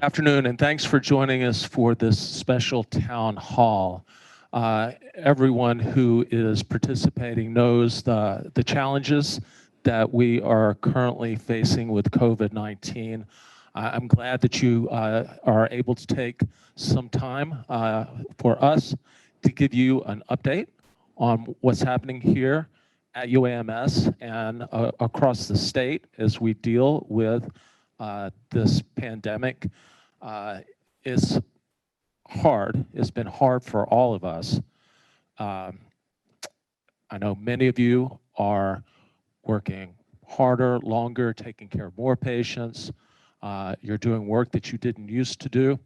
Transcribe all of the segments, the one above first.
Afternoon, and thanks for joining us for this special town hall. Everyone who is participating knows the challenges that we are currently facing with COVID-19. I'm glad that you are able to take some time for us to give you an update on what's happening here at UAMS and across the state as we deal with this pandemic. Is hard. It's been hard for all of us. Um, I know many of you are working harder, longer, taking care of more patients. You're doing work that you didn't used to do.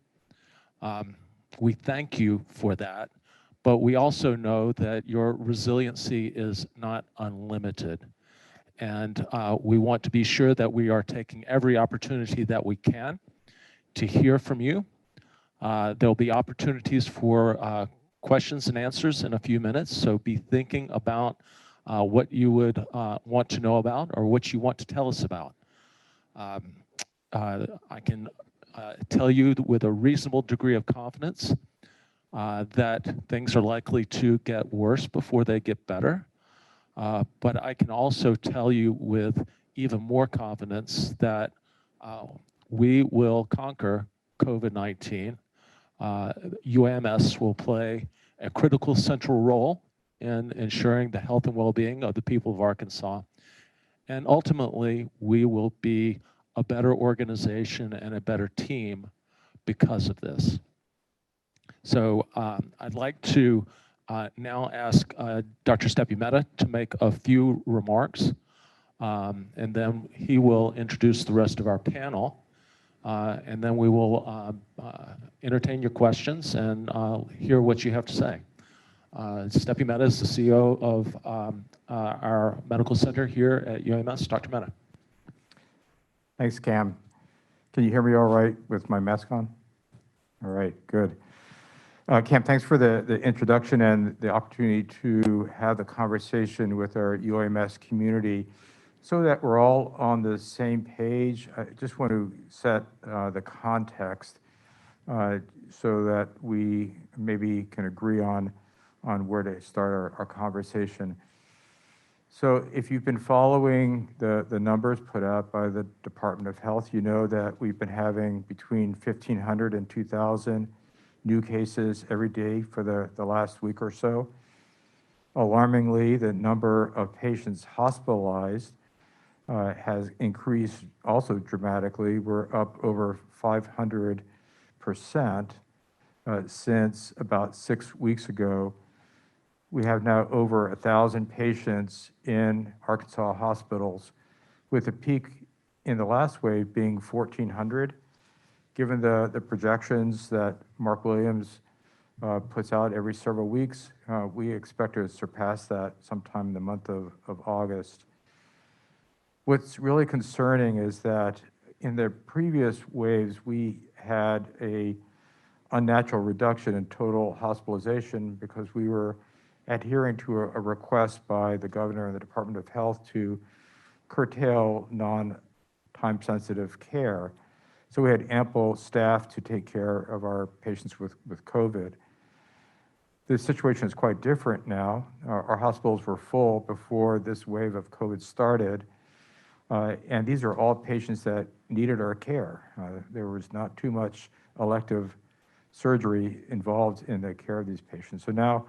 We thank you for that, but we also know that your resiliency is not unlimited. And we want to be sure that we are taking every opportunity that we can to hear from you. There'll be opportunities for questions and answers in a few minutes, so be thinking about what you would want to know about or what you want to tell us about. I can tell you with a reasonable degree of confidence that things are likely to get worse before they get better. But I can also tell you with even more confidence that we will conquer COVID-19. UAMS will play a critical central role in ensuring the health and well-being of the people of Arkansas. And ultimately, we will be a better organization and a better team because of this. So I'd like to now ask Dr. Stepi Mehta to make a few remarks, and then he will introduce the rest of our panel. And then we will entertain your questions and hear what you have to say. Stepi Mehta is the CEO of our medical center here at UAMS. Dr. Mehta. Thanks, Cam. Can you hear me all right with my mask on? All right, good. Cam, thanks for the introduction and the opportunity to have the conversation with our UAMS community. So that we're all on the same page, I just want to set the context so that we maybe can agree on where to start our conversation. So if you've been following the numbers put out by the Department of Health, you know that we've been having between 1,500 and 2,000 new cases every day for the last week or so. Alarmingly, the number of patients hospitalized has increased also dramatically. We're up over 500% since about 6 weeks ago. We have now over 1,000 patients in Arkansas hospitals, with a peak in the last wave being 1,400. Given the projections that Mark Williams puts out every several weeks, we expect to surpass that sometime in the month of August. What's really concerning is that in the previous waves, we had a unnatural reduction in total hospitalization because we were adhering to a request by the governor and the Department of Health to curtail non-time sensitive care. So we had ample staff to take care of our patients with COVID. The situation is quite different now. Our hospitals were full before this wave of COVID started. And these are all patients that needed our care. There was not too much elective surgery involved in the care of these patients. So now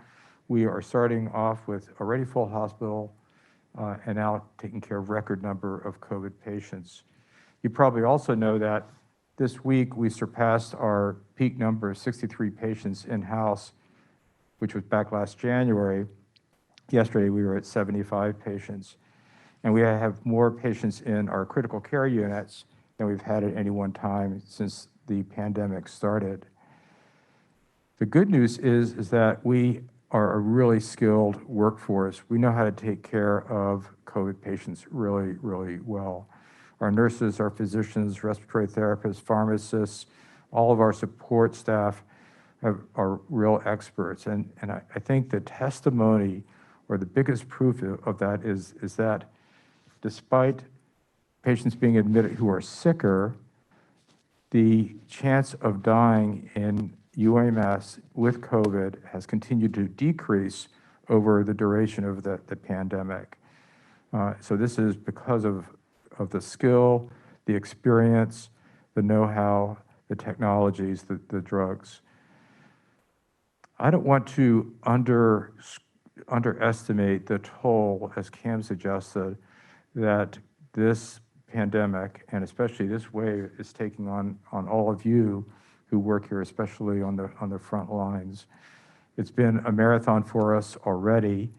we are starting off with already full hospital and now taking care of record number of COVID patients. You probably also know that this week we surpassed our peak number of 63 patients in-house, which was back last January. Yesterday we were at 75 patients. And we have more patients in our critical care units than we've had at any one time since the pandemic started. The good news is that we are a really skilled workforce. We know how to take care of COVID patients really, really well. Our nurses, our physicians, respiratory therapists, pharmacists, all of our support staff are real experts. And I think the testimony or the biggest proof of that is that despite patients being admitted who are sicker, the chance of dying in UAMS with COVID has continued to decrease over the duration of the pandemic. So this is because of the skill, the experience, the know-how, the technologies, the drugs. I don't want to underestimate the toll, as Cam suggested, that this pandemic, and especially this wave, is taking on all of you who work here, especially on the front lines. It's been a marathon for us already,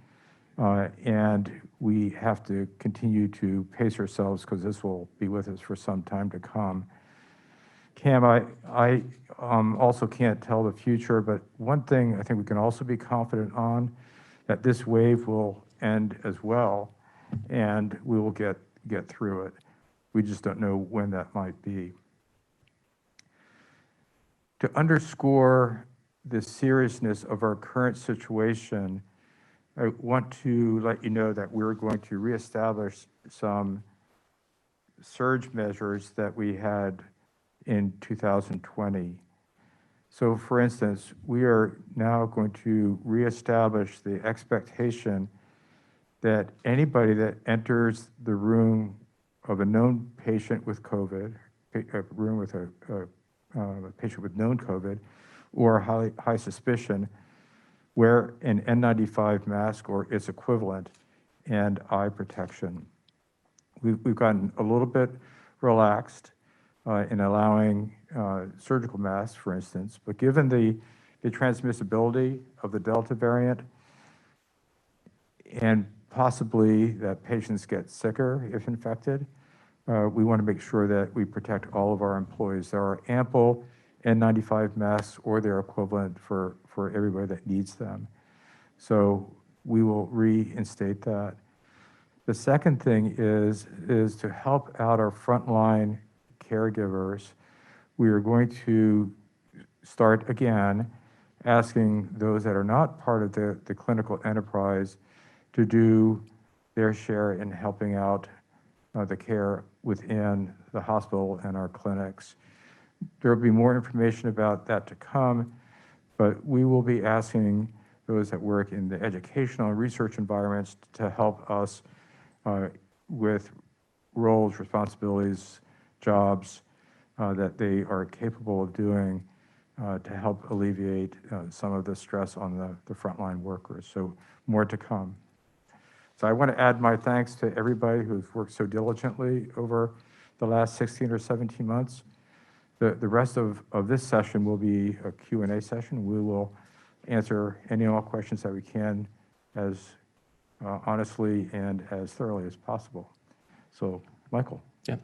and we have to continue to pace ourselves because this will be with us for some time to come. Cam, I also can't tell the future, but one thing I think we can also be confident on, that this wave will end as well, and we will get through it. We just don't know when that might be. To underscore the seriousness of our current situation, I want to let you know that we're going to reestablish some surge measures that we had in 2020. So for instance, we are now going to reestablish the expectation that anybody that enters the room of a known patient with COVID, a room with a patient with known COVID, or high suspicion, wear an N95 mask or its equivalent and eye protection. We've gotten a little bit relaxed in allowing surgical masks, for instance, but given the transmissibility of the Delta variant, and possibly that patients get sicker if infected, we want to make sure that we protect all of our employees. There are ample N95 masks or their equivalent for everybody that needs them. So we will reinstate that. The second thing is to help out our frontline caregivers. We are going to start again asking those that are not part of the clinical enterprise to do their share in helping out the care within the hospital and our clinics. There will be more information about that to come, but we will be asking those that work in the educational and research environments to help us with roles, responsibilities, jobs that they are capable of doing to help alleviate some of the stress on the frontline workers. So more to come. So I want to add my thanks to everybody who's worked so diligently over the last 16 or 17 months. The rest of this session will be a Q&A session. We will answer any and all questions that we can as honestly and as thoroughly as possible. So, Michael. Yeah.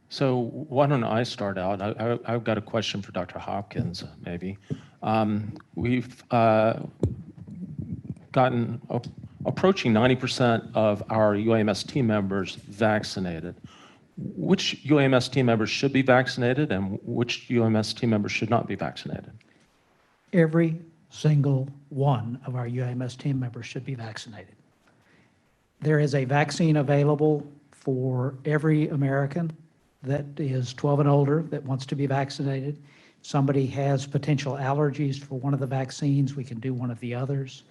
So why don't I start out? I've got a question for Dr. Hopkins, maybe. We've gotten approaching 90% of our UAMS team members vaccinated. Which UAMS team members should be vaccinated and which UAMS team members should not be vaccinated? Every single one of our UAMS team members should be vaccinated. There is a vaccine available for every American that is 12 and older that wants to be vaccinated. Somebody has potential allergies for one of the vaccines, we can do one of the others.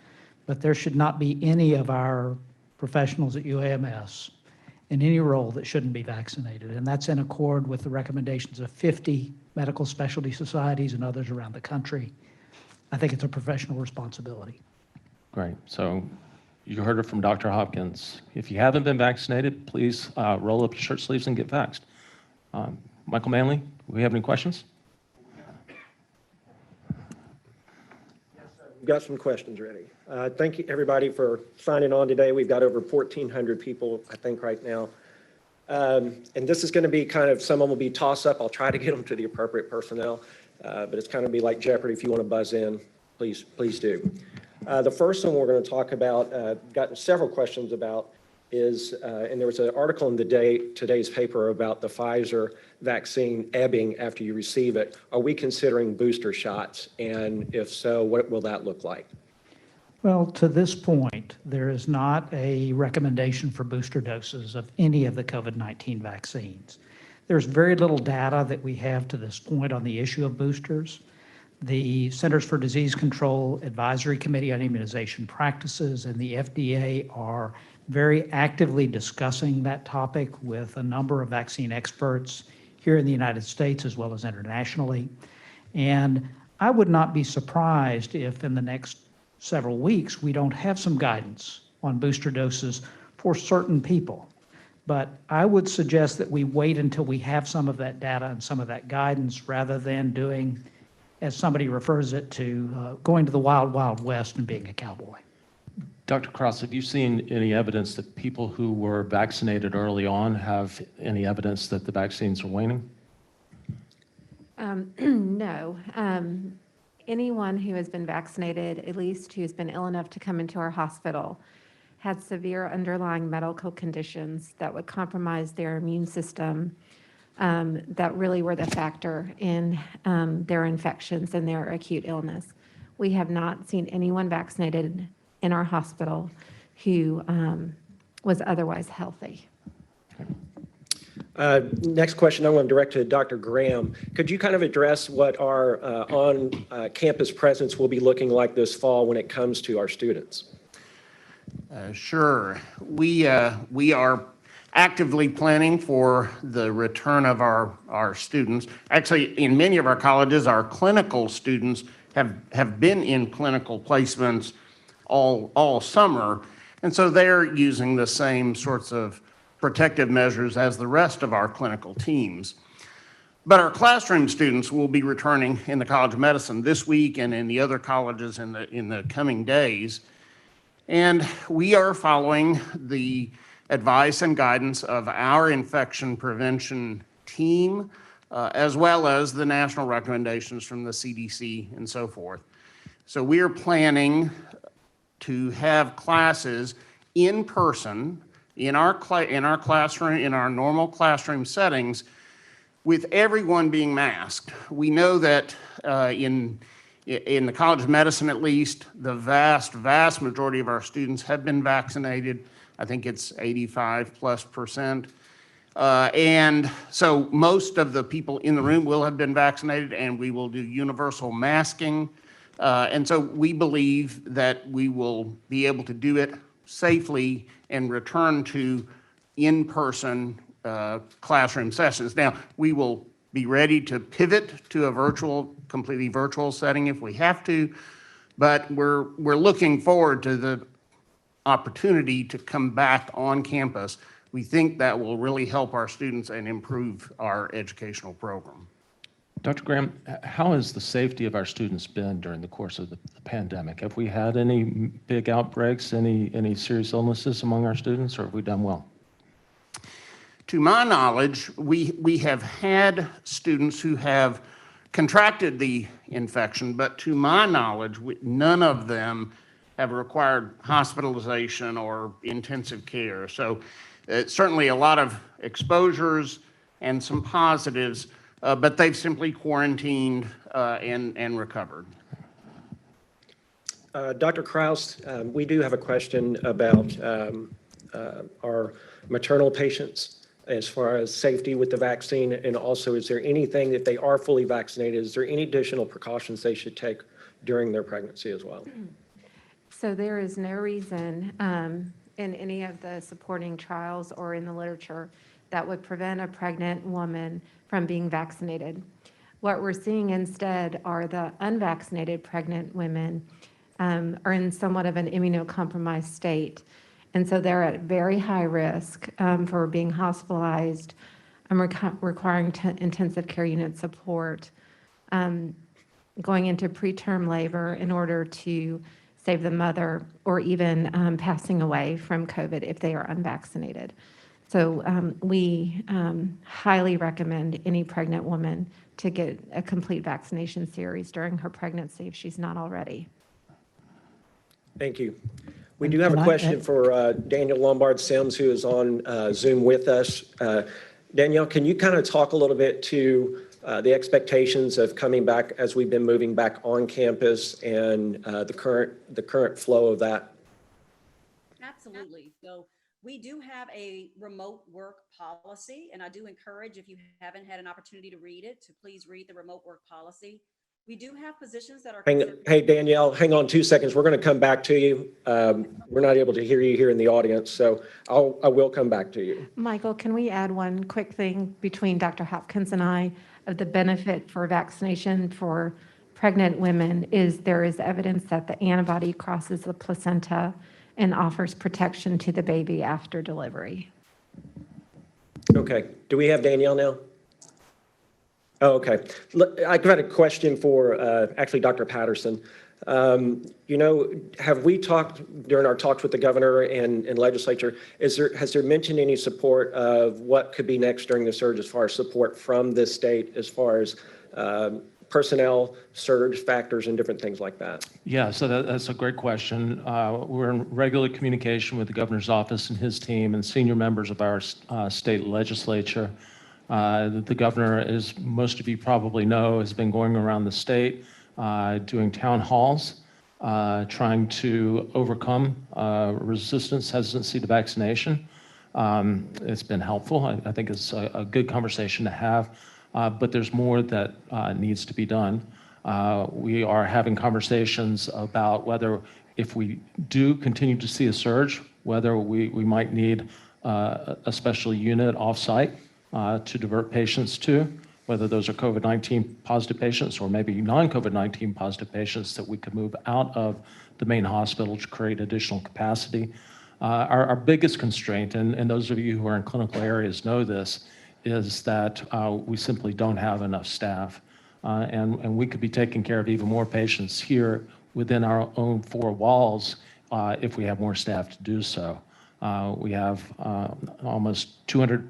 But there should not be any of our professionals at UAMS in any role that shouldn't be vaccinated. And that's in accord with the recommendations of 50 medical specialty societies and others around the country. I think it's a professional responsibility. Great. So you heard it from Dr. Hopkins. If you haven't been vaccinated, please roll up your shirt sleeves and get vaxxed. Michael Manley, do we have any questions? We've got some questions ready. Thank you, everybody, for signing on today. We've got over 1,400 people, I think, right now. And this is going to be kind of, some of them will be toss-up. I'll try to get them to the appropriate personnel, but it's kind of be like Jeopardy. If you want to buzz in, please do. The first one we're going to talk about, gotten several questions about, is, and there was an article in today's paper about the Pfizer vaccine ebbing after you receive it. Are we considering booster shots? And if so, what will that look like? Well, to this point, there is not a recommendation for booster doses of any of the COVID-19 vaccines. There's very little data that we have to this point on the issue of boosters. The Centers for Disease Control Advisory Committee on Immunization Practices and the FDA are very actively discussing that topic with a number of vaccine experts here in the United States as well as internationally. And I would not be surprised if in the next several weeks we don't have some guidance on booster doses for certain people. But I would suggest that we wait until we have some of that data and some of that guidance rather than doing, as somebody refers it to, going to the wild, wild west and being a cowboy. Dr. Krause, have you seen any evidence that people who were vaccinated early on have any evidence that the vaccines are waning? No. Anyone who has been vaccinated, at least who's been ill enough to come into our hospital, had severe underlying medical conditions that would compromise their immune system, that really were the factor in their infections and their acute illness. We have not seen anyone vaccinated in our hospital who was otherwise healthy. Next question I want to direct to Dr. Graham. Could you kind of address what our on-campus presence will be looking like this fall when it comes to our students? Sure. We are actively planning for the return of our students. Actually, in many of our colleges, our clinical students have been in clinical placements all summer, and so they're using the same sorts of protective measures as the rest of our clinical teams. But our classroom students will be returning in the College of Medicine this week and in the other colleges in the coming days. And we are following the advice and guidance of our infection prevention team, as well as the national recommendations from the CDC and so forth. So we are planning to have classes in person in our classroom, in our normal classroom settings, with everyone being masked. We know that in the College of Medicine, at least, the vast majority of our students have been vaccinated. I think it's 85+%. And so most of the people in the room will have been vaccinated, and we will do universal masking. And so we believe that we will be able to do it safely and return to in-person classroom sessions. Now, we will be ready to pivot to a completely virtual setting if we have to, but we're looking forward to the opportunity to come back on campus. We think that will really help our students and improve our educational program. Dr. Graham, how has the safety of our students been during the course of the pandemic? Have we had any big outbreaks, any serious illnesses among our students, or have we done well? To my knowledge, we have had students who have contracted the infection, but to my knowledge, none of them have required hospitalization or intensive care. So certainly a lot of exposures and some positives, but they've simply quarantined and recovered. Dr. Krause, we do have a question about our maternal patients as far as safety with the vaccine, and also is there anything, if they are fully vaccinated, is there any additional precautions they should take during their pregnancy as well? So there is no reason in any of the supporting trials or in the literature that would prevent a pregnant woman from being vaccinated. What we're seeing instead are the unvaccinated pregnant women are in somewhat of an immunocompromised state. And so they're at very high risk for being hospitalized, requiring intensive care unit support, going into preterm labor in order to save the mother, or even passing away from COVID if they are unvaccinated. So we highly recommend any pregnant woman to get a complete vaccination series during her pregnancy if she's not already. Thank you. We do have a question for Daniel Lombard-Sims, who is on Zoom with us. Danielle, can you kind of talk a little bit to the expectations of coming back as we've been moving back on campus and the current flow of that? Absolutely. So We do have a remote work policy, and I do encourage, if you haven't had an opportunity to read it, to please read the remote work policy. We do have positions that are considered. Hey, Danielle, hang on 2 seconds. We're going to come back to you. We're not able to hear you here in the audience, so I will come back to you. Michael, can we add one quick thing between Dr. Hopkins and I of the benefit for vaccination for pregnant women is there is evidence that the antibody crosses the placenta and offers protection to the baby after delivery. Okay. Do we have Danielle now? Oh, okay. I've got a question for actually Dr. Patterson. Have we talked during our talks with the governor and legislature, has there mentioned any support of what could be next during the surge as far as support from this state as far as personnel, surge factors, and different things like that? Yeah, so that's a great question. We're in regular communication with the governor's office and his team and senior members of our state legislature. The governor, as most of you probably know, has been going around the state doing town halls, trying to overcome resistance, hesitancy to vaccination. It's been helpful. I think it's a good conversation to have, but there's more that needs to be done. We are having conversations about whether, if we do continue to see a surge, whether we might need a special unit offsite to divert patients to, whether those are COVID-19 positive patients or maybe non-COVID-19 positive patients that we could move out of the main hospital to create additional capacity. Our biggest constraint, and those of you who are in clinical areas know this, is that we simply don't have enough staff. And we could be taking care of even more patients here within our own four walls if we have more staff to do so. We have almost 200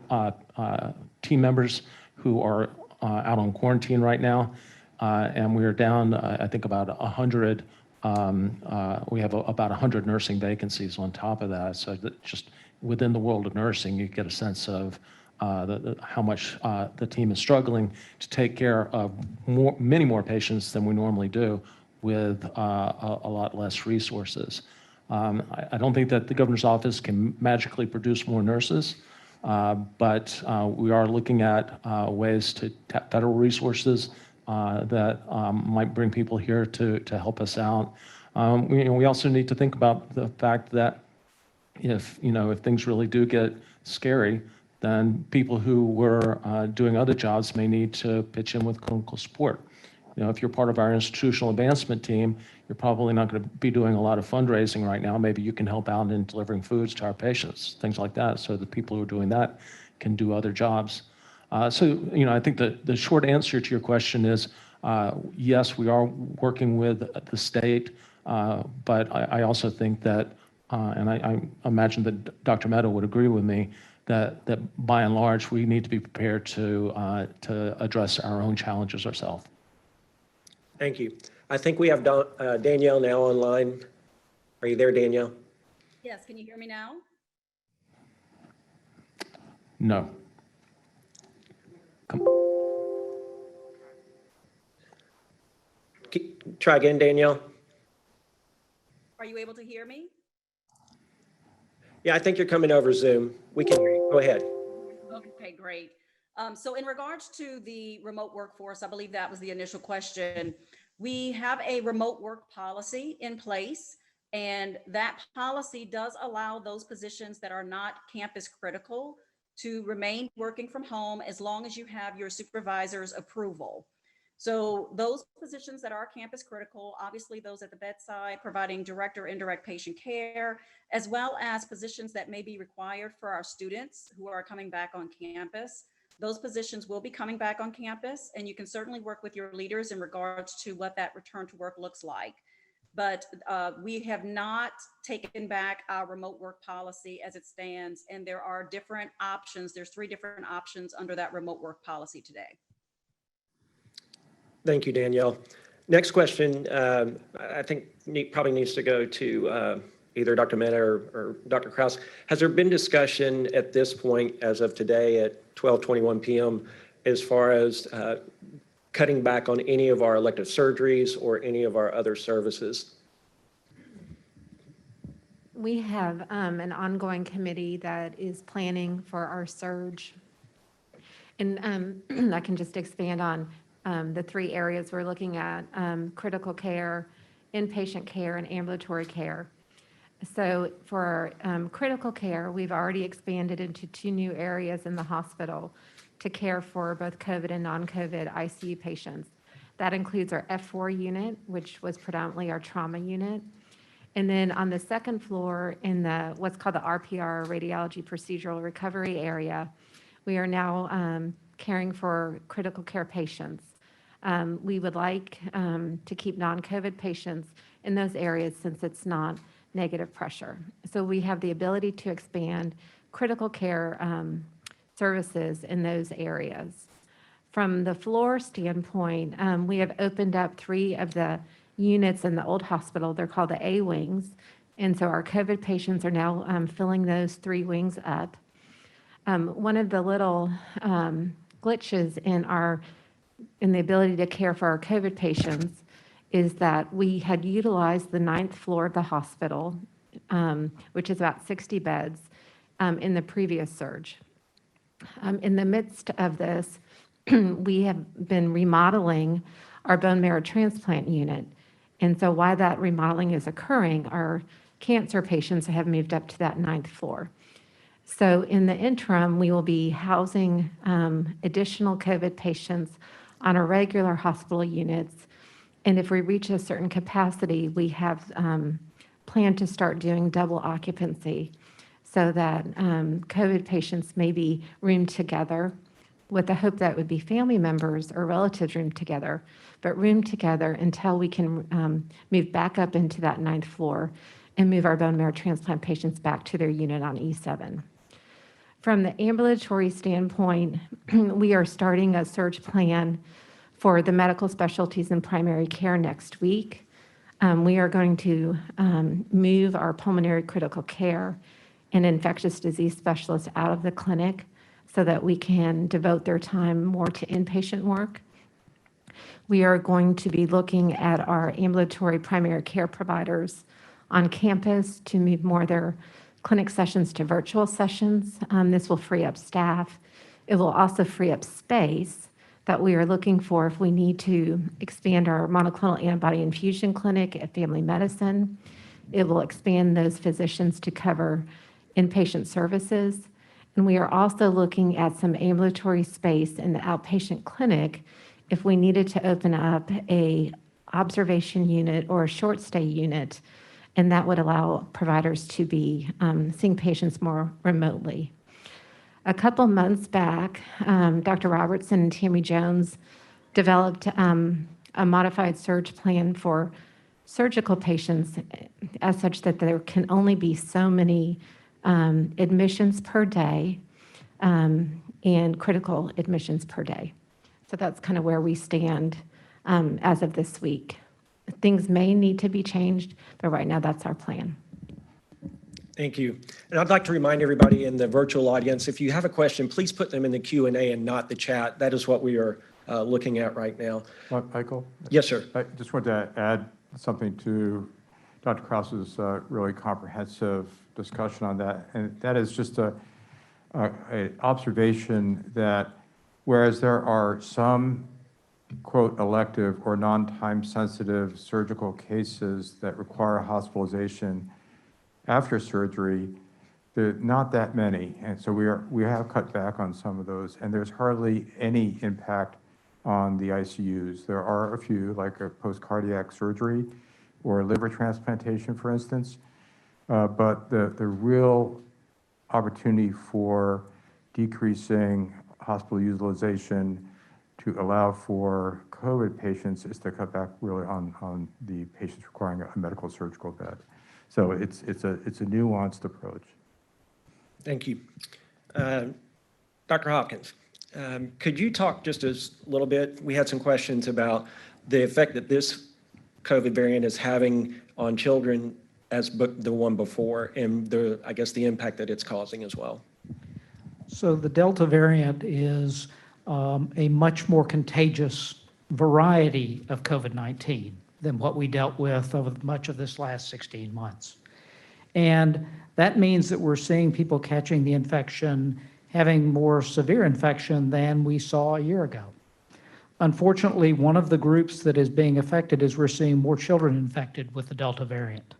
team members who are out on quarantine right now, and we are down, I think, about 100. We have about 100 nursing vacancies on top of that. So that just within the world of nursing, you get a sense of how much the team is struggling to take care of many more patients than we normally do with a lot less resources. I don't think that the governor's office can magically produce more nurses, but we are looking at ways to tap federal resources that might bring people here to help us out. We also need to think about the fact that if things really do get scary, then people who were doing other jobs may need to pitch in with clinical support. If you're part of our institutional advancement team, you're probably not going to be doing a lot of fundraising right now. Maybe you can help out in delivering foods to our patients, things like that, so the people who are doing that can do other jobs. So I think the short answer to your question is, yes, we are working with the state, but I also think that, and I imagine that Dr. Meadow would agree with me, that by and large, we need to be prepared to address our own challenges ourselves. Thank you. I think we have Danielle now online. Are you there, Danielle? Yes, can you hear me now? No. Try again, Danielle. Are you able to hear me? Yeah, I think you're coming over Zoom. We can hear you. Go ahead. Okay, great. So in regards to the remote workforce, I believe that was the initial question. We have a remote work policy in place, and that policy does allow those positions that are not campus critical to remain working from home as long as you have your supervisor's approval. So those positions that are campus critical, obviously those at the bedside providing direct or indirect patient care, as well as positions that may be required for our students who are coming back on campus. Those positions will be coming back on campus, and you can certainly work with your leaders in regards to what that return to work looks like. But we have not taken back our remote work policy as it stands, and there are different options. There's 3 different options under that remote work policy today. Thank you, Danielle. Next question, I think probably needs to go to either Dr. Mehta or Dr. Kraus. Has there been discussion at this point, as of today at 12:21 p.m., as far as cutting back on any of our elective surgeries or any of our other services? We have an ongoing committee that is planning for our surge. And I can just expand on the three areas we're looking at: critical care, inpatient care, and ambulatory care. So for critical care, we've already expanded into 2 new areas in the hospital to care for both COVID and non-COVID ICU patients. That includes our F4 unit, which was predominantly our trauma unit. And then on the second floor in the what's called the RPR, Radiology Procedural Recovery area, we are now caring for critical care patients. We would like to keep non-COVID patients in those areas since it's not negative pressure. So we have the ability to expand critical care services in those areas. From the floor standpoint, we have opened up 3 of the units in the old hospital. They're called the A wings. And so our COVID patients are now filling those 3 wings up. One of the little glitches in the ability to care for our COVID patients is that we had utilized the 9th floor of the hospital, which is about 60 beds, in the previous surge. In the midst of this, we have been remodeling our bone marrow transplant unit. And so while that remodeling is occurring, our cancer patients have moved up to that 9th floor. So in the interim, we will be housing additional COVID patients on our regular hospital units. And if we reach a certain capacity, we have planned to start doing double occupancy so that COVID patients may be roomed together with the hope that it would be family members or relatives roomed together, but roomed together until we can move back up into that 9th floor and move our bone marrow transplant patients back to their unit on E7. From the ambulatory standpoint, we are starting a surge plan for the medical specialties in primary care next week. We are going to move our pulmonary critical care and infectious disease specialists out of the clinic so that we can devote their time more to inpatient work. We are going to be looking at our ambulatory primary care providers on campus to move more of their clinic sessions to virtual sessions. This will free up staff. It will also free up space that we are looking for if we need to expand our monoclonal antibody infusion clinic at family medicine. It will expand those physicians to cover inpatient services. And we are also looking at some ambulatory space in the outpatient clinic if we needed to open up a observation unit or a short stay unit, and that would allow providers to be seeing patients more remotely. A couple months back, Dr. Robertson and Tammy Jones developed a modified surge plan for surgical patients as such that there can only be so many admissions per day and critical admissions per day. So that's kind of where we stand as of this week. Things may need to be changed, but right now that's our plan. Thank you. And I'd like to remind everybody in the virtual audience, if you have a question, please put them in the Q&A and not the chat. That is what we are looking at right now. Michael? Yes, sir. I just wanted to add something to Dr. Krause's really comprehensive discussion on that. And that is just an observation that whereas there are some, quote, elective or non-time sensitive surgical cases that require hospitalization after surgery, there are not that many. And so we have cut back on some of those, and there's hardly any impact on the ICUs. There are a few, like a post-cardiac surgery or liver transplantation, for instance. But the real opportunity for decreasing hospital utilization to allow for COVID patients is to cut back really on the patients requiring a medical surgical bed. So it's a nuanced approach. Thank you. Dr. Hopkins, could you talk just a little bit? We had some questions about the effect that this COVID variant is having on children as the one before, and I guess the impact that it's causing as well. So the Delta variant is a much more contagious variety of COVID-19 than what we dealt with over much of this last 16 months. And that means that we're seeing people catching the infection, having more severe infection than we saw a year ago. Unfortunately, one of the groups that is being affected is we're seeing more children infected with the Delta variant.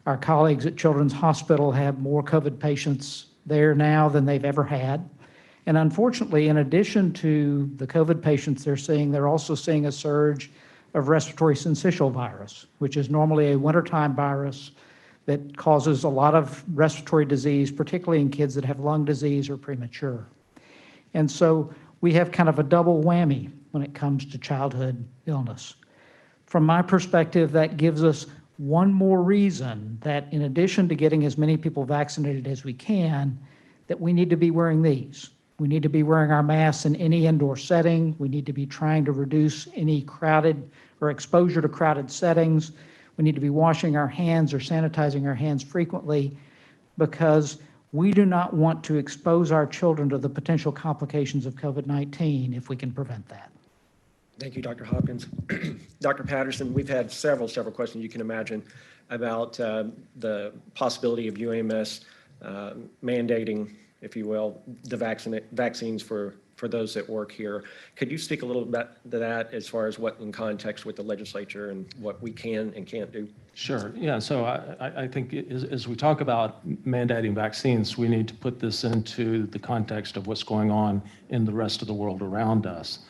Our colleagues at Children's Hospital have more COVID patients there now than they've ever had. And unfortunately, in addition to the COVID patients they're also seeing a surge of respiratory syncytial virus, which is normally a wintertime virus that causes a lot of respiratory disease, particularly in kids that have lung disease or premature. And so we have kind of a double whammy when it comes to childhood illness. From my perspective, that gives us one more reason that in addition to getting as many people vaccinated as we can, that we need to be wearing these. We need to be wearing our masks in any indoor setting. We need to be trying to reduce any crowded or exposure to crowded settings. We need to be washing our hands or sanitizing our hands frequently, because we do not want to expose our children to the potential complications of COVID-19 if we can prevent that. Thank you, Dr. Hopkins. Dr. Patterson, we've had several questions you can imagine about the possibility of UAMS mandating, if you will, the vaccines for those that work here. Could you speak a little bit to that as far as what in context with the legislature and what we can and can't do? Sure. Yeah. So I think as we talk about mandating vaccines, we need to put this into the context of what's going on in the rest of the world around us.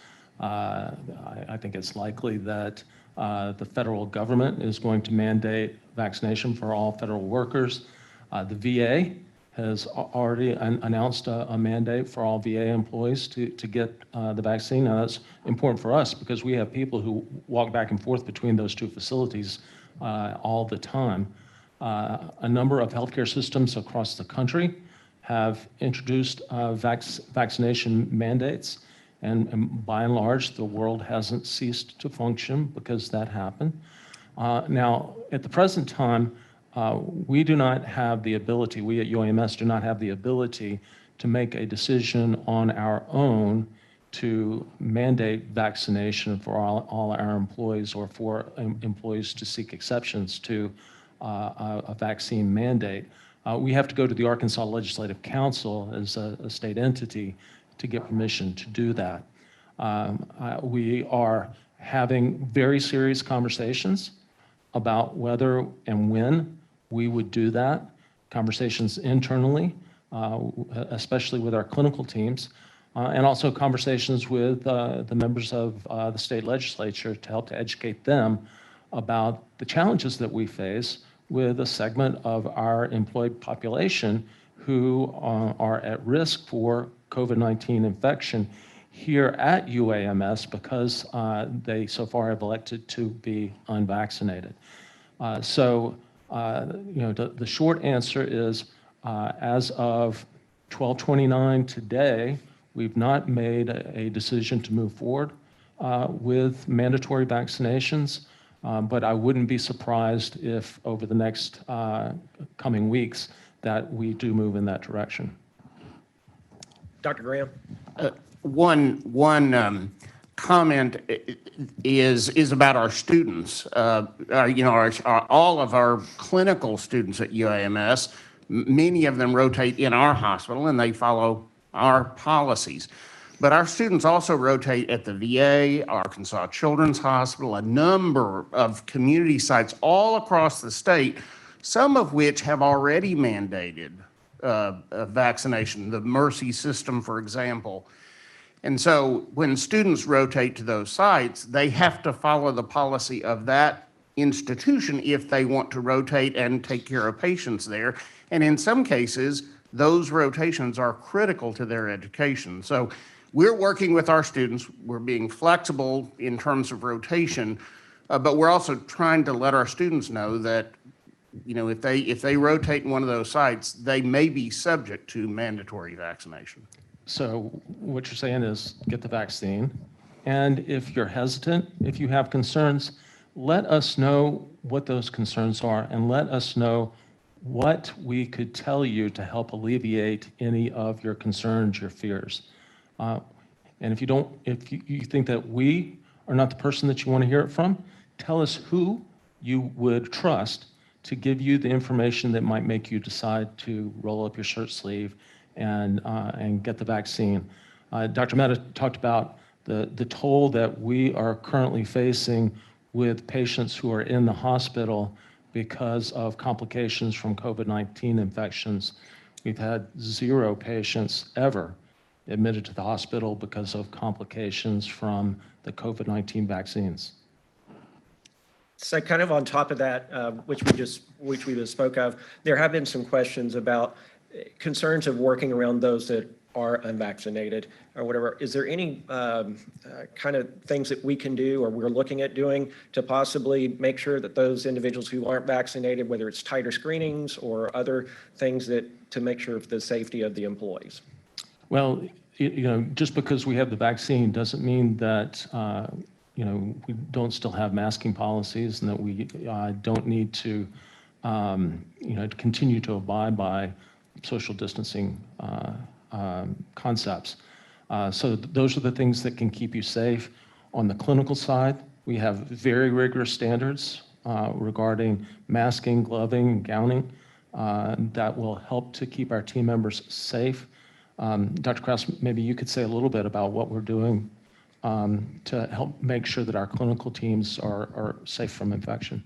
I think it's likely that the federal government is going to mandate vaccination for all federal workers. The VA has already announced a mandate for all VA employees to get the vaccine. Now, that's important for us because we have people who walk back and forth between those two facilities all the time. A number of healthcare systems across the country have introduced vaccination mandates, and by and large, the world hasn't ceased to function because that happened. Now, at the present time, we do not have the ability, we at UAMS do not have the ability to make a decision on our own to mandate vaccination for all our employees or for employees to seek exceptions to a vaccine mandate. We have to go to the Arkansas Legislative Council as a state entity to get permission to do that. We are having very serious conversations about whether and when we would do that, conversations internally, especially with our clinical teams, and also conversations with the members of the state legislature to help to educate them about the challenges that we face with a segment of our employed population who are at risk for COVID-19 infection here at UAMS because they so far have elected to be unvaccinated. The short answer is, as of 12/29 today, we've not made a decision to move forward with mandatory vaccinations, but I wouldn't be surprised if over the next coming weeks that we do move in that direction. Dr. Graham? One comment is about our students. All of our clinical students at UAMS, many of them rotate in our hospital and they follow our policies. But our students also rotate at the VA, Arkansas Children's Hospital, a number of community sites all across the state, some of which have already mandated vaccination, the Mercy system, for example. And so when students rotate to those sites, they have to follow the policy of that institution if they want to rotate and take care of patients there. And in some cases, those rotations are critical to their education. So we're working with our students. We're being flexible in terms of rotation, but we're also trying to let our students know that, if they rotate in one of those sites, they may be subject to mandatory vaccination. So what you're saying is get the vaccine. And if you're hesitant, if you have concerns, let us know what those concerns are and let us know what we could tell you to help alleviate any of your concerns, your fears. And if you think that we are not the person that you want to hear it from, tell us who you would trust to give you the information that might make you decide to roll up your shirt sleeve and get the vaccine. Dr. Mehta talked about the toll that we are currently facing with patients who are in the hospital because of complications from COVID-19 infections. We've had 0 patients ever admitted to the hospital because of complications from the COVID-19 vaccines. So kind of on top of that, which we just spoke of, there have been some questions about concerns of working around those that are unvaccinated or whatever. Is there any kind of things that we can do or we're looking at doing to possibly make sure that those individuals who aren't vaccinated, whether it's tighter screenings or other things to make sure of the safety of the employees? Well, just because we have the vaccine doesn't mean that we don't still have masking policies and that we don't need to continue to abide by social distancing concepts. So those are the things that can keep you safe. On the clinical side, we have very rigorous standards regarding masking, gloving, gowning that will help to keep our team members safe. Dr. Krause, maybe you could say a little bit about what we're doing to help make sure that our clinical teams are safe from infection.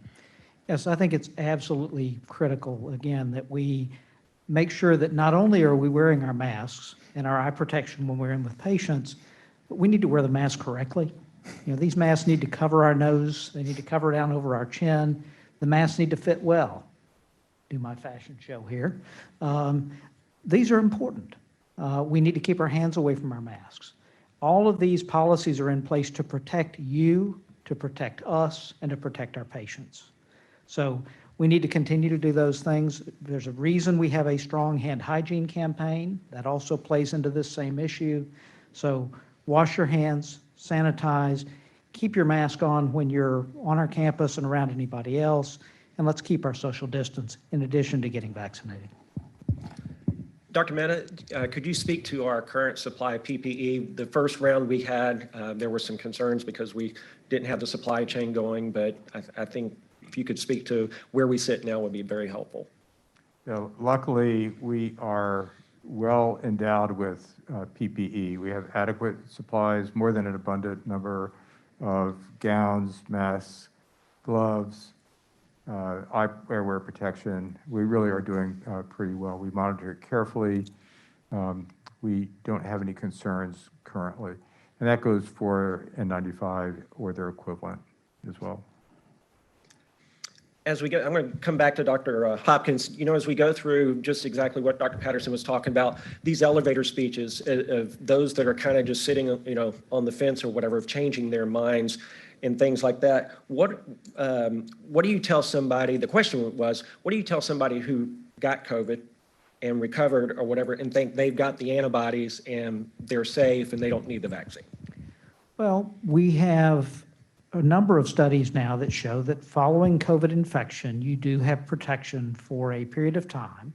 Yes, I think it's absolutely critical, again, that we make sure that not only are we wearing our masks and our eye protection when we're in with patients, but we need to wear the mask correctly. These masks need to cover our nose. They need to cover down over our chin. The masks need to fit well. Do my fashion show here. These are important. We need to keep our hands away from our masks. All of these policies are in place to protect you, to protect us, and to protect our patients. So we need to continue to do those things. There's a reason we have a strong hand hygiene campaign that also plays into this same issue. So wash your hands, sanitize, keep your mask on when you're on our campus and around anybody else, and let's keep our social distance in addition to getting vaccinated. Dr. Mehta, could you speak to our current supply of PPE? The first round we had, there were some concerns because we didn't have the supply chain going, but I think if you could speak to where we sit now would be very helpful. Luckily, we are well endowed with PPE. We have adequate supplies, more than an abundant number of gowns, masks, gloves, eyewear protection. We really are doing pretty well. We monitor it carefully. We don't have any concerns currently. And that goes for N95 or their equivalent as well. As we go, I'm going to come back to Dr. Hopkins. As we go through just exactly what Dr. Patterson was talking about, these elevator speeches of those that are kind of just sitting, on the fence or whatever, of changing their minds and things like that. What do you tell somebody? The question was, what do you tell somebody who got COVID and recovered or whatever and think they've got the antibodies and they're safe and they don't need the vaccine? Well, we have a number of studies now that show that following COVID infection, you do have protection for a period of time,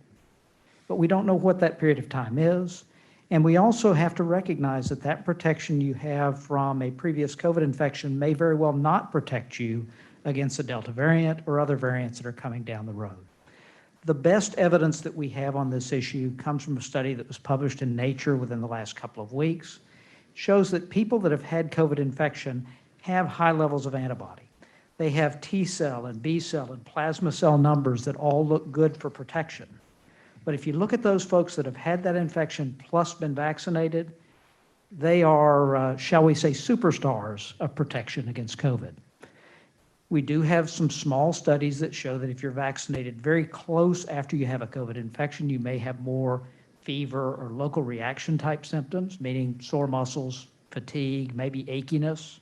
but we don't know what that period of time is. And we also have to recognize that that protection you have from a previous COVID infection may very well not protect you against the Delta variant or other variants that are coming down the road. The best evidence that we have on this issue comes from a study that was published in Nature within the last couple of weeks. It shows that people that have had COVID infection have high levels of antibody. They have T cell and B cell and plasma cell numbers that all look good for protection. But if you look at those folks that have had that infection plus been vaccinated, they are, shall we say, superstars of protection against COVID. We do have some small studies that show that if you're vaccinated very close after you have a COVID infection, you may have more fever or local reaction type symptoms, meaning sore muscles, fatigue, maybe achiness.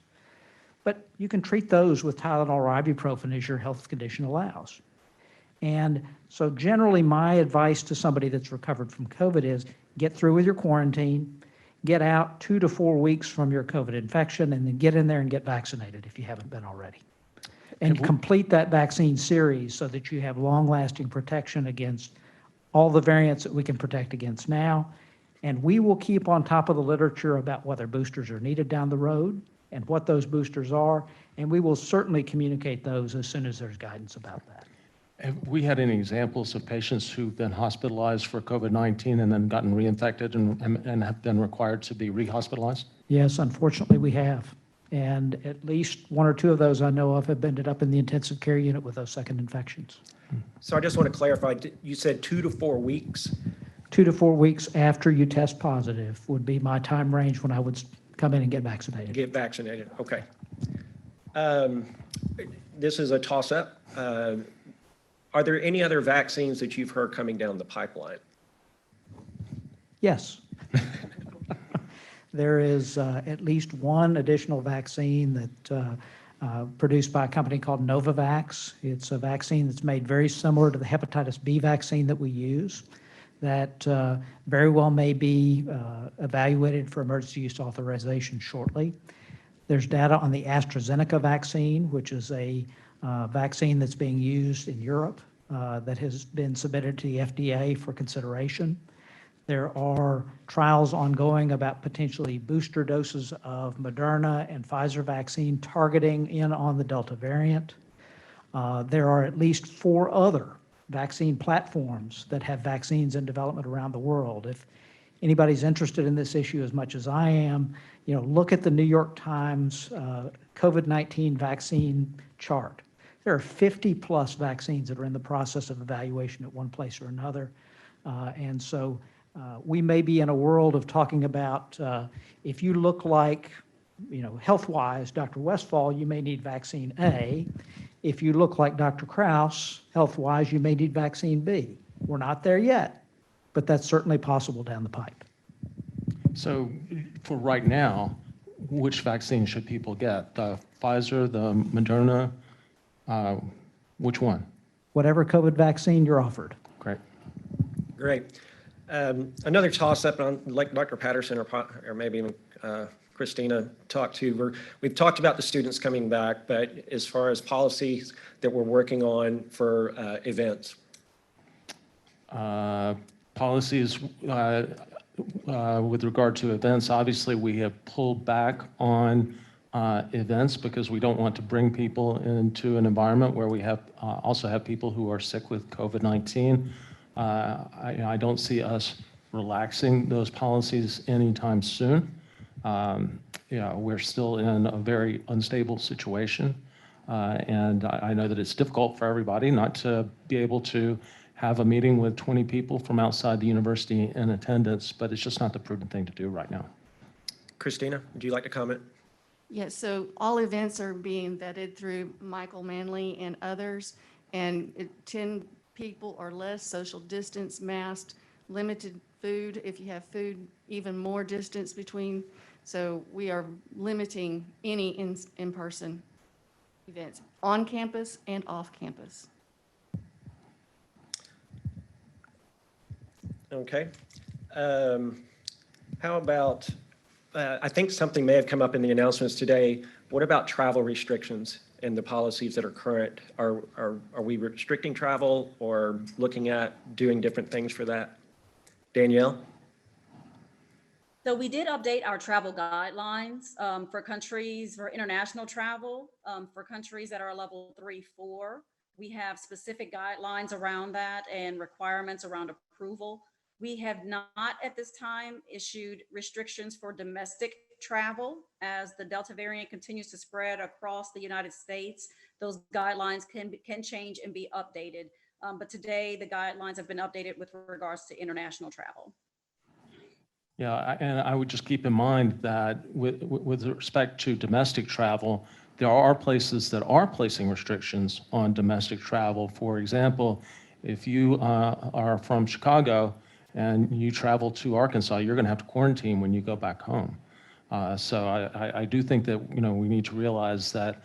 But you can treat those with Tylenol or ibuprofen as your health condition allows. And so generally my advice to somebody that's recovered from COVID is get through with your quarantine, get out 2 to 4 weeks from your COVID infection, and then get in there and get vaccinated if you haven't been already. And complete that vaccine series so that you have long-lasting protection against all the variants that we can protect against now. And we will keep on top of the literature about whether boosters are needed down the road and what those boosters are, and we will certainly communicate those as soon as there's guidance about that. Have we had any examples of patients who've been hospitalized for COVID-19 and then gotten reinfected and have been required to be rehospitalized? Yes, unfortunately, we have. And at least one or two of those I know of have ended up in the intensive care unit with those second infections. So I just want to clarify, you said 2 to 4 weeks? 2 to 4 weeks after you test positive would be my time range when I would come in and get vaccinated. Get vaccinated, okay. This is a toss-up. Are there any other vaccines that you've heard coming down the pipeline? Yes. There is at least one additional vaccine that produced by a company called Novavax. It's a vaccine that's made very similar to the hepatitis B vaccine that we use, that very well may be evaluated for emergency use authorization shortly. There's data on the AstraZeneca vaccine, which is a vaccine that's being used in Europe that has been submitted to the FDA for consideration. There are trials ongoing about potentially booster doses of Moderna and Pfizer vaccine targeting in on the Delta variant. There are at least 4 other vaccine platforms that have vaccines in development around the world. If anybody's interested in this issue as much as I am, look at the New York Times COVID-19 vaccine chart. There are 50 plus vaccines that are in the process of evaluation at one place or another. And so we may be in a world of talking about if you look like, health-wise, Dr. Westphal, you may need vaccine A. If you look like Dr. Kraus, health-wise, you may need vaccine B. We're not there yet, but that's certainly possible down the pipe. So for right now, which vaccine should people get? The Pfizer, the Moderna, which one? Whatever COVID vaccine you're offered. Great. Great. Another toss-up, like Dr. Patterson or maybe even Christina talked to, we've talked about the students coming back, but as far as policies that we're working on for events. Policies with regard to events, obviously we have pulled back on events because we don't want to bring people into an environment where we have also have people who are sick with COVID-19. I don't see us relaxing those policies anytime soon. We're still in a very unstable situation. And I know that it's difficult for everybody not to be able to have a meeting with 20 people from outside the university in attendance, but it's just not the prudent thing to do right now. Christina, would you like to comment? Yes, so all events are being vetted through Michael Manley and others, and 10 people or less, social distance, masked, limited food. If you have food, even more distance between. So we are limiting any in-person events on campus and off campus. Okay. How about, I think something may have come up in the announcements today. What about travel restrictions and the policies that are current? Are we restricting travel or looking at doing different things for that? Danielle? So we did update our travel guidelines for countries, for international travel, for countries that are level 3, 4. We have specific guidelines around that and requirements around approval. We have not at this time issued restrictions for domestic travel. As the Delta variant continues to spread across the United States, those guidelines can change and be updated. But today the guidelines have been updated with regards to international travel. Yeah, and I would just keep in mind that with respect to domestic travel, there are places that are placing restrictions on domestic travel. For example, if you are from Chicago and you travel to Arkansas, you're going to have to quarantine when you go back home. So I do think that we need to realize that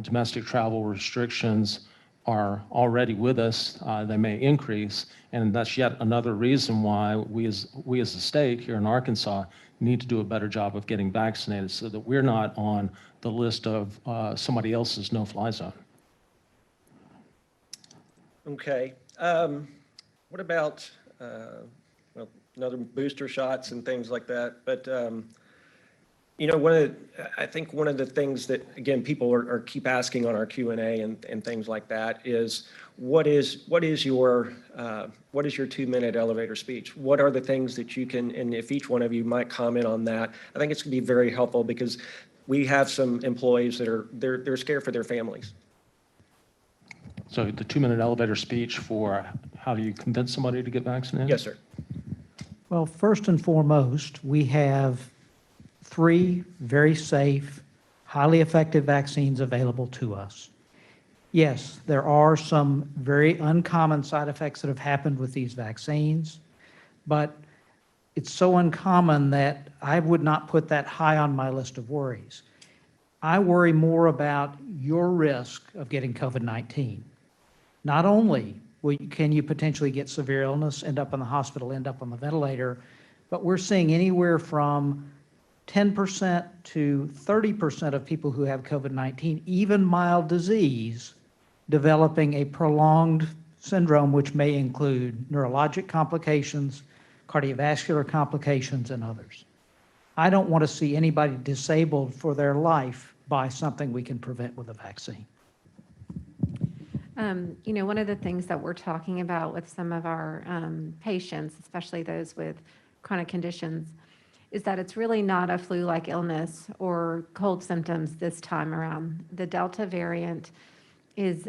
domestic travel restrictions are already with us. They may increase, and that's yet another reason why we as a state here in Arkansas need to do a better job of getting vaccinated so that we're not on the list of somebody else's no-fly zone. Okay. What about another booster shots and things like that? But I think one of the things that, again, people are keep asking on our Q&A and things like that is, what is your 2-minute elevator speech? What are the things that you can, and if each one of you might comment on that, I think it's going to be very helpful, because we have some employees that they're scared for their families. So the 2-minute elevator speech for how do you convince somebody to get vaccinated? Yes, sir. Well, first and foremost, we have 3 very safe, highly effective vaccines available to us. Yes, there are some very uncommon side effects that have happened with these vaccines, but it's so uncommon that I would not put that high on my list of worries. I worry more about your risk of getting COVID-19. Not only can you potentially get severe illness, end up in the hospital, end up on the ventilator, but we're seeing anywhere from 10% to 30% of people who have COVID-19, even mild disease, developing a prolonged syndrome, which may include neurologic complications, cardiovascular complications, and others. I don't want to see anybody disabled for their life by something we can prevent with a vaccine. One of the things that we're talking about with some of our patients, especially those with chronic conditions, is that it's really not a flu-like illness or cold symptoms this time around. The Delta variant is,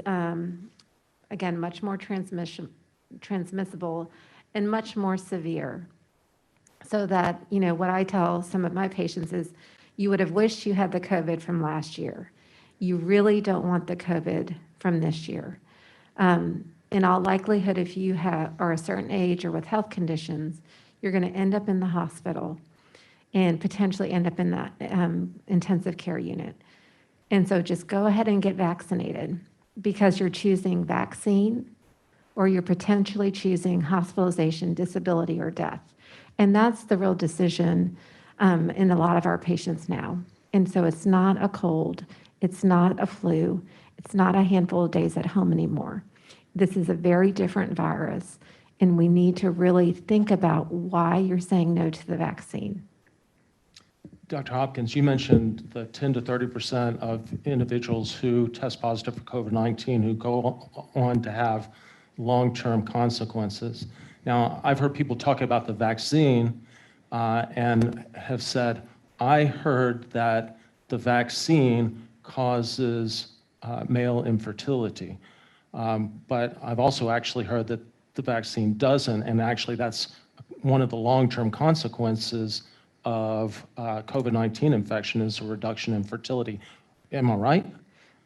again, much more transmissible and much more severe. So that, what I tell some of my patients is, you would have wished you had the COVID from last year. You really don't want the COVID from this year. In all likelihood, if you are a certain age or with health conditions, you're going to end up in the hospital and potentially end up in that intensive care unit. And so just go ahead and get vaccinated, because you're choosing vaccine or you're potentially choosing hospitalization, disability, or death. And that's the real decision in a lot of our patients now. And so it's not a cold, it's not a flu, it's not a handful of days at home anymore. This is a very different virus, and we need to really think about why you're saying no to the vaccine. Dr. Hopkins, you mentioned the 10 to 30% of individuals who test positive for COVID-19 who go on to have long-term consequences. Now, I've heard people talk about the vaccine and have said, I heard that the vaccine causes male infertility. But I've also actually heard that the vaccine doesn't, and actually that's one of the long-term consequences of COVID-19 infection is a reduction in fertility. Am I right?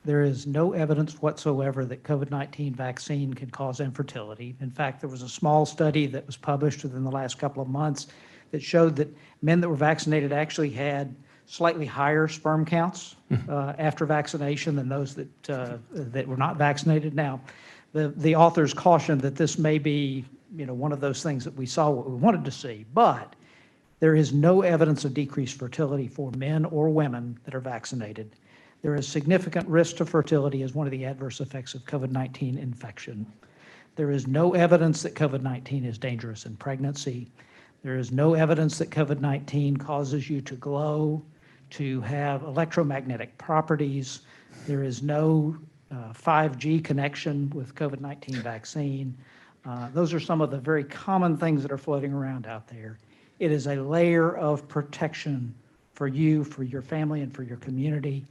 There is no evidence whatsoever that COVID-19 vaccine can cause infertility. In fact, there was a small study that was published within the last couple of months that showed that men that were vaccinated actually had slightly higher sperm counts after vaccination than those that were not vaccinated. Now, the authors cautioned that this may be, one of those things that we saw what we wanted to see, but there is no evidence of decreased fertility for men or women that are vaccinated. There is significant risk to fertility as one of the adverse effects of COVID-19 infection. There is no evidence that COVID-19 is dangerous in pregnancy. There is no evidence that COVID-19 causes you to glow, to have electromagnetic properties. There is no 5G connection with COVID-19 vaccine. Those are some of the very common things that are floating around out there. It is a layer of protection for you, for your family, and for your community.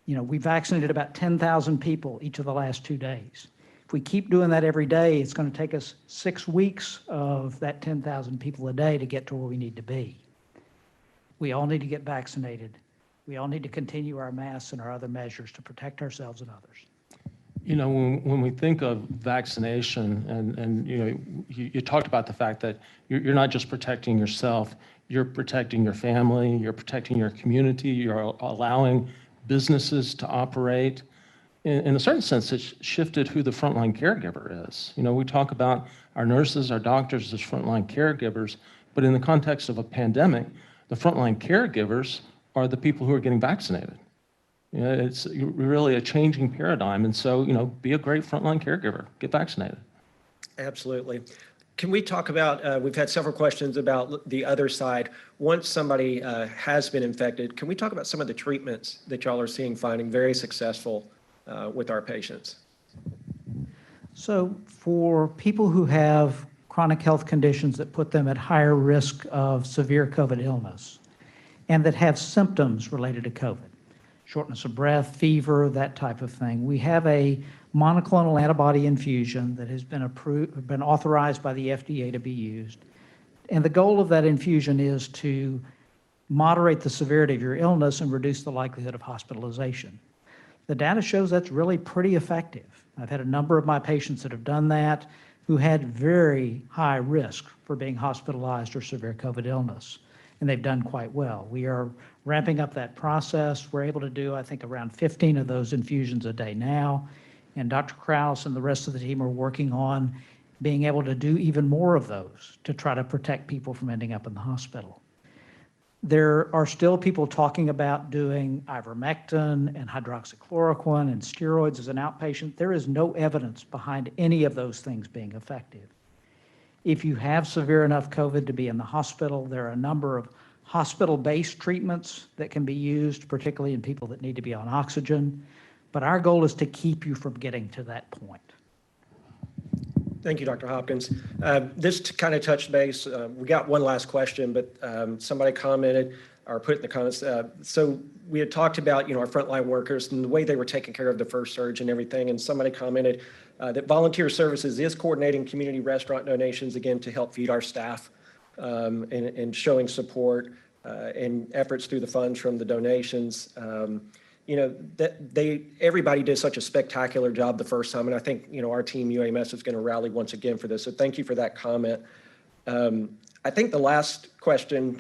We vaccinated about 10,000 people each of the last 2 days. If we keep doing that every day, it's going to take us 6 weeks of that 10,000 people a day to get to where we need to be. We all need to get vaccinated. We all need to continue our masks and our other measures to protect ourselves and others. When we think of vaccination, and you talked about the fact that you're not just protecting yourself, you're protecting your family, you're protecting your community, you're allowing businesses to operate. In a certain sense, it's shifted who the frontline caregiver is. We talk about our nurses, our doctors as frontline caregivers, but in the context of a pandemic, the frontline caregivers are the people who are getting vaccinated. It's really a changing paradigm. And so, be a great frontline caregiver, get vaccinated. Absolutely. Can we talk about, we've had several questions about the other side. Once somebody has been infected, can we talk about some of the treatments that y'all are seeing finding very successful with our patients? So for people who have chronic health conditions that put them at higher risk of severe COVID illness and that have symptoms related to COVID, shortness of breath, fever, that type of thing, we have a monoclonal antibody infusion that has been authorized by the FDA to be used. And the goal of that infusion is to moderate the severity of your illness and reduce the likelihood of hospitalization. The data shows that's really pretty effective. I've had a number of my patients that have done that who had very high risk for being hospitalized or severe COVID illness, and they've done quite well. We are ramping up that process. We're able to do, I think, around 15 of those infusions a day now, and Dr. Krause and the rest of the team are working on being able to do even more of those to try to protect people from ending up in the hospital. There are still people talking about doing ivermectin and hydroxychloroquine and steroids as an outpatient. There is no evidence behind any of those things being effective. If you have severe enough COVID to be in the hospital, there are a number of hospital-based treatments that can be used, particularly in people that need to be on oxygen. But our goal is to keep you from getting to that point. Thank you, Dr. Hopkins. This kind of touched base. We got one last question, but somebody commented or put in the comments. So we had talked about, our frontline workers and the way they were taking care of the first surge and everything. And somebody commented that Volunteer Services is coordinating community restaurant donations again to help feed our staff and showing support and efforts through the funds from the donations. Everybody did such a spectacular job the first time, and I think our team UAMS is going to rally once again for this. So thank you for that comment. I think the last question,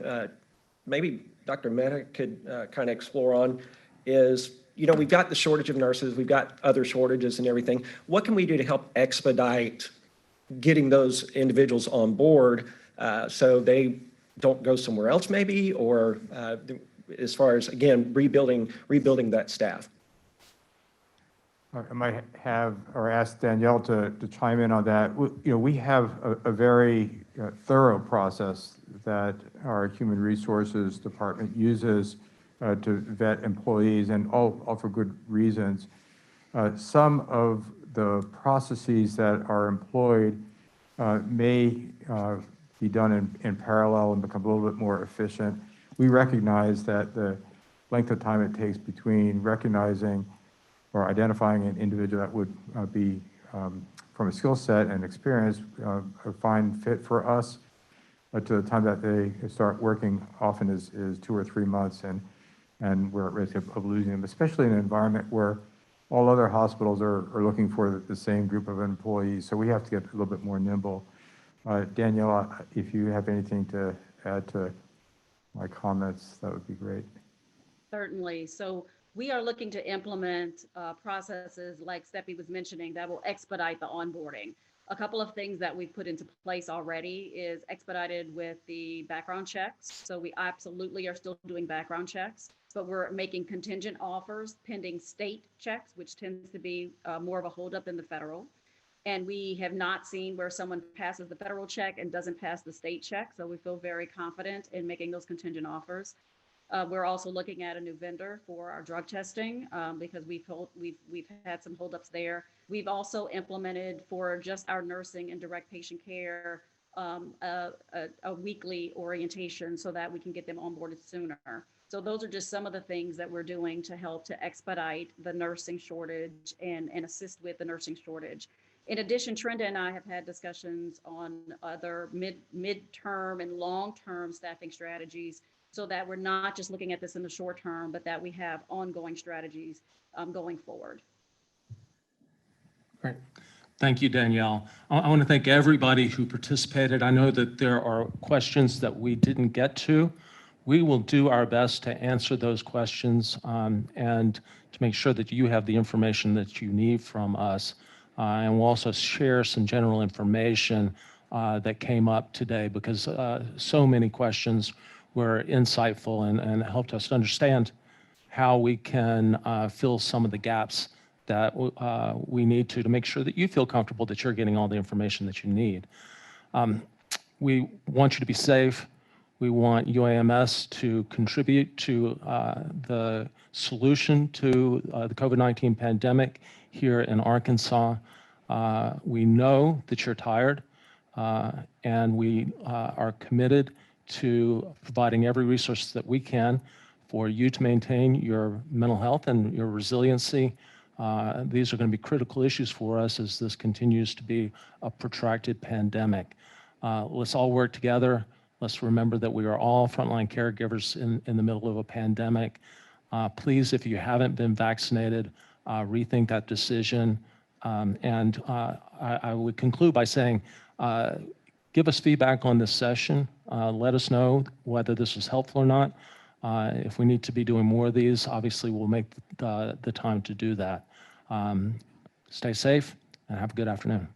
maybe Dr. Mehta could kind of explore on, is we've got the shortage of nurses, we've got other shortages and everything. What can we do to help expedite getting those individuals on board so they don't go somewhere else, maybe, or as far as, again, rebuilding that staff? I might have or ask Danielle to chime in on that. We have a very thorough process that our Human Resources Department uses to vet employees, and all for good reasons. Some of the processes that are employed may be done in parallel and become a little bit more efficient. We recognize that the length of time it takes between recognizing or identifying an individual that would be, from a skill set and experience, a fine fit for us, to the time that they start working often is 2 or 3 months, and we're at risk of losing them, especially in an environment where all other hospitals are looking for the same group of employees. So we have to get a little bit more nimble. Danielle, if you have anything to add to my comments, that would be great. Certainly. So we are looking to implement processes like Steffi was mentioning that will expedite the onboarding. A couple of things that we've put into place already is expedited with the background checks. So we absolutely are still doing background checks, but we're making contingent offers pending state checks, which tends to be more of a holdup than the federal. And we have not seen where someone passes the federal check and doesn't pass the state check. So we feel very confident in making those contingent offers. We're also looking at a new vendor for our drug testing because we've had some holdups there. We've also implemented for just our nursing and direct patient care a weekly orientation so that we can get them onboarded sooner. So those are just some of the things that we're doing to help to expedite the nursing shortage and assist with the nursing shortage. In addition, Trenda and I have had discussions on other mid-term and long-term staffing strategies so that we're not just looking at this in the short term, but that we have ongoing strategies going forward. Great. Thank you, Danielle. I want to thank everybody who participated. I know that there are questions that we didn't get to. We will do our best to answer those questions and to make sure that you have the information that you need from us. And we'll also share some general information that came up today because so many questions were insightful and helped us to understand how we can fill some of the gaps that we need to make sure that you feel comfortable that you're getting all the information that you need. We want you to be safe. We want UAMS to contribute to the solution to the COVID-19 pandemic here in Arkansas. We know that you're tired, and we are committed to providing every resource that we can for you to maintain your mental health and your resiliency. These are going to be critical issues for us as this continues to be a protracted pandemic. Let's all work together. Let's remember that we are all frontline caregivers in the middle of a pandemic. Please, if you haven't been vaccinated, rethink that decision. I would conclude by saying, give us feedback on this session. Let us know whether this was helpful or not. If we need to be doing more of these, obviously we'll make the time to do that. Stay safe and have a good afternoon.